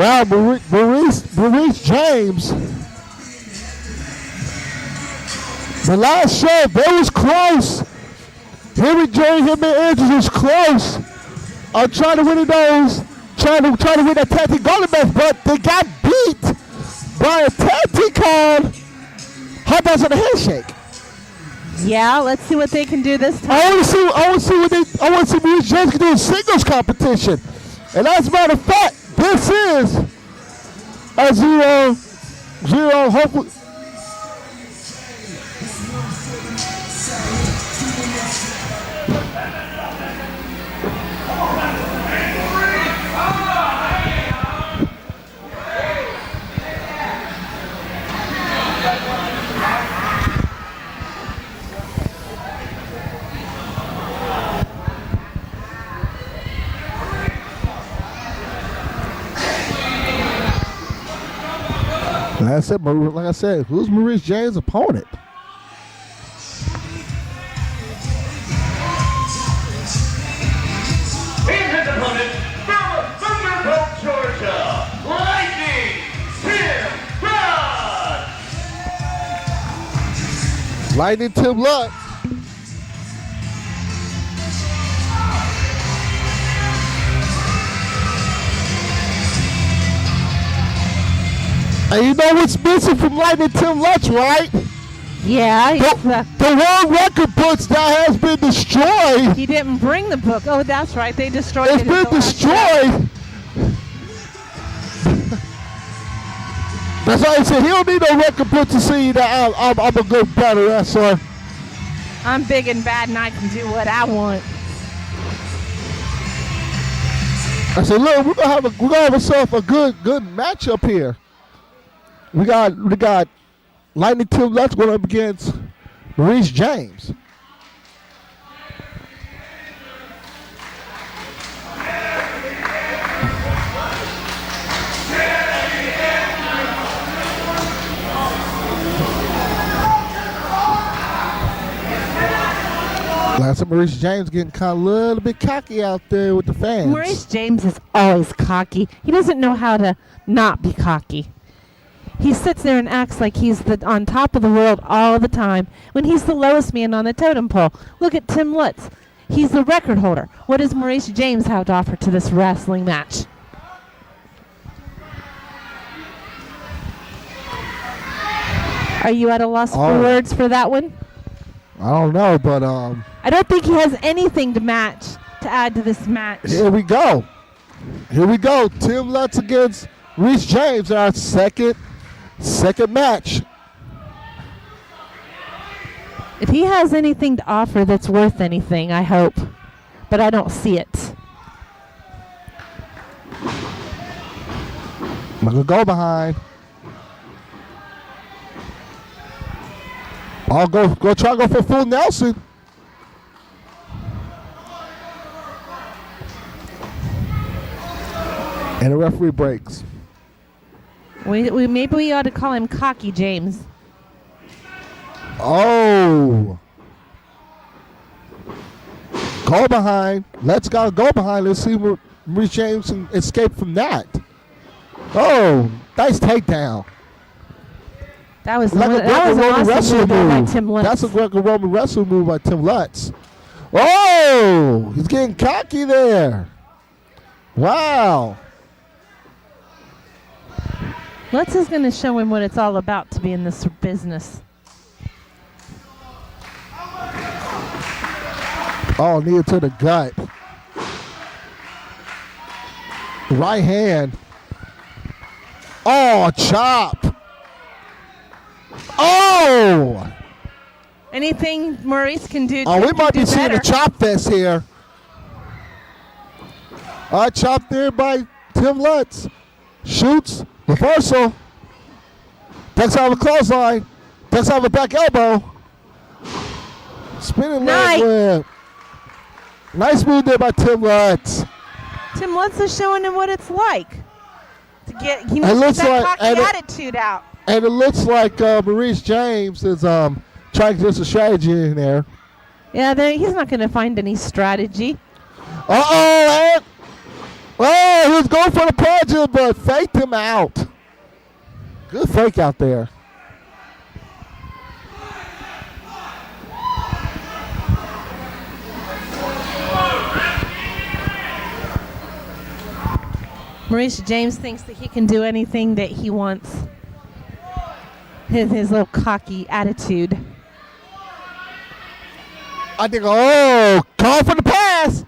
Wow, Maurice James. The last show, they was close. Him and Andrews was close. I'm trying to win those, trying to win that tag team gauntlet match, but they got beat by a tag team called Hot Dogs on a Handshake. Yeah, let's see what they can do this time. I want to see Maurice James can do a singles competition. And as a matter of fact, this is a 0-0, hopefully. Like I said, who's Maurice James' opponent? And his opponent from Thunderbolt, Georgia, Lightning Tim Lutz. Lightning Tim Lutz. And you know what's missing from Lightning Tim Lutz, right? Yeah. The world record books that has been destroyed. He didn't bring the book. Oh, that's right. They destroyed it. It's been destroyed. That's why I said he don't need no record book to see that I'm a good better wrestler. I'm big and bad and I can do what I want. I said, look, we're gonna have ourselves a good matchup here. We got Lightning Tim Lutz going up against Maurice James. Last time Maurice James getting kind of a little bit cocky out there with the fans. Maurice James is always cocky. He doesn't know how to not be cocky. He sits there and acts like he's on top of the world all the time when he's the lowest man on the totem pole. Look at Tim Lutz. He's the record holder. What does Maurice James have to offer to this wrestling match? Are you at a loss for words for that one? I don't know, but I don't think he has anything to add to this match. Here we go. Tim Lutz against Maurice James, our second match. If he has anything to offer that's worth anything, I hope. But I don't see it. I'm going to go behind. I'll go try to go for full Nelson. And the referee breaks. Maybe we ought to call him Cocky James. Oh. Go behind. Let's go behind. Let's see if Maurice James can escape from that. Oh, nice takedown. That was an awesome move by Tim Lutz. That's a Greco-Roman wrestling move by Tim Lutz. Oh, he's getting cocky there. Wow. Lutz is going to show him what it's all about to be in this business. Oh, knee to the gut. Right hand. Oh, chop. Oh! Anything Maurice can do? Oh, we might be seeing a chop fest here. Chop there by Tim Lutz. Shoots. Reversal. Ducks out of a clothesline. Ducks out of a back elbow. Spinning leg whip. Nice move there by Tim Lutz. Tim Lutz is showing him what it's like to get that cocky attitude out. And it looks like Maurice James is trying to get some strategy in there. Yeah, he's not going to find any strategy. Uh-oh, Oh, he was going for the punches, but faked him out. Good fake out there. Maurice James thinks that he can do anything that he wants. His little cocky attitude. I think, oh, call for the pass.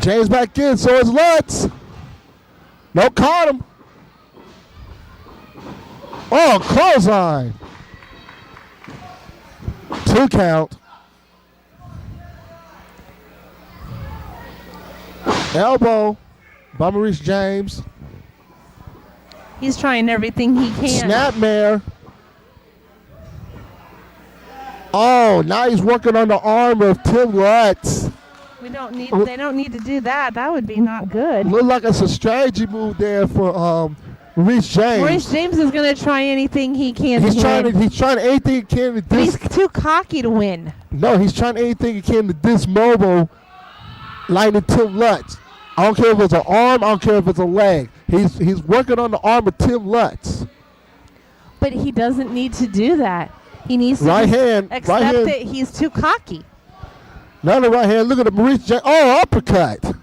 James back in, so is Lutz. No, caught him. Oh, clothesline. 2 count. Elbow by Maurice James. He's trying everything he can. Snapmare. Oh, now he's working on the arm of Tim Lutz. They don't need to do that. That would be not good. Look like it's a strategy move there for Maurice James. Maurice James is going to try anything he can He's to trying win. anything he can to But he's too cocky to win. No, he's trying anything he can to dismobile Lightning Tim Lutz. I don't care if it's an arm, I don't care if it's a leg. He's working on the arm of Tim Lutz. But he doesn't need to do that. He needs to Right hand. accept that he's too cocky. Now the right hand. Look at the Maurice James. Oh, uppercut.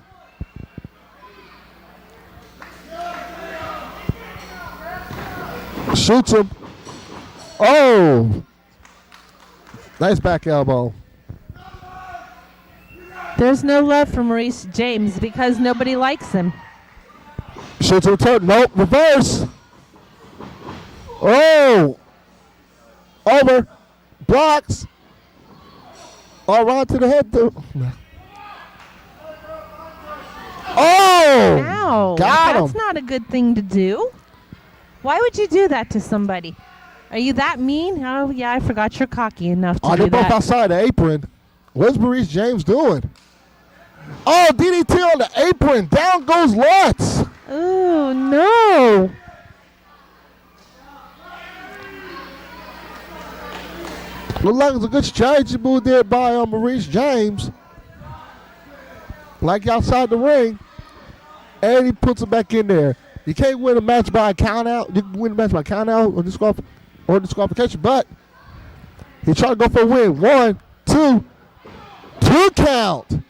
Shoots him. Oh. Nice back elbow. There's no love for Maurice James because nobody likes him. Shoots him turn. Nope. Reverse. Oh. Over. Blocks. All right to the head. Oh. Ow. Got him. That's not a good thing to do. Why would you do that to somebody? Are you that mean? Oh, yeah, I forgot you're cocky enough to Oh, do they're both that. outside the apron. What's Maurice James doing? Oh, DDT on the apron. Down goes Lutz. Oh, no. Look like it's a good strategy move there by Maurice James. Like outside the ring. And he puts it back in there. You can't win a match by a count out. You can win a match by count out or disqualification, but he tried to go for a win. 1, 2, 2 count.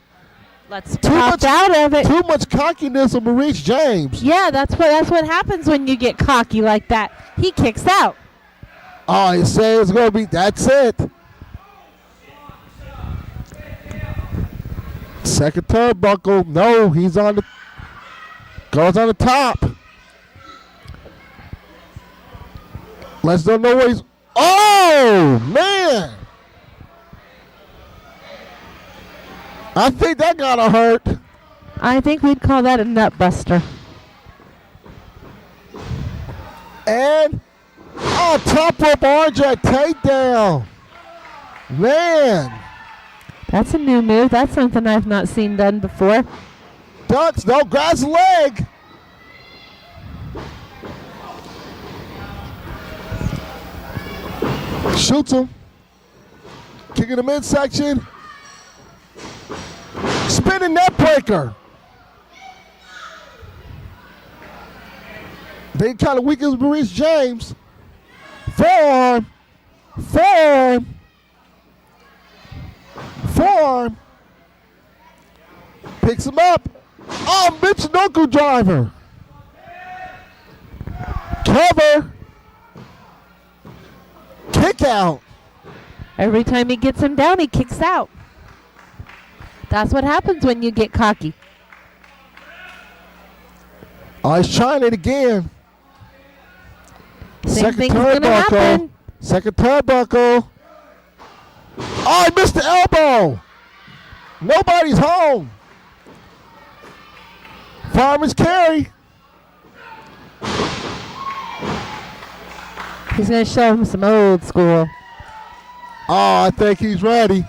Let's pop out of it. Too much cockiness of Maurice James. Yeah, that's what happens when you get cocky like that. He kicks out. Oh, he says it's going to be, that's it. Second turnbuckle. No, he's on the, goes on the top. Let's don't know where he's, oh, man. I think that got to hurt. I think we'd call that a nut buster. And, oh, top rope RJ takedown. Man. That's a new move. That's something I've not seen done before. Ducks, no, grabs the leg. Shoots him. Kicking the midsection. Spinning net breaker. They kind of weakens Maurice James. Forearm. Forearm. Forearm. Picks him up. Oh, Michinoku driver. Cover. Kick out. Every time he gets him down, he kicks out. That's what happens when you get cocky. Oh, he's trying it again. Same thing's going to happen. Second turnbuckle. Oh, he missed the elbow. Nobody's home. Fireman's carry. He's going to show him some old school. Oh, I think he's ready.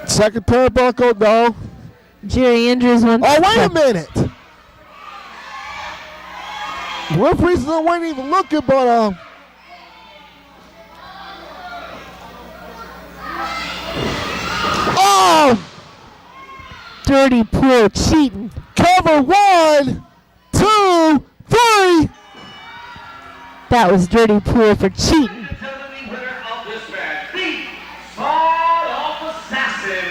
Second turnbuckle, no. Jerry Andrews wants Oh, wait a minute. Referees weren't even looking, but Oh! Dirty pool cheating. Cover 1, 2, 3. That was dirty pool for cheating.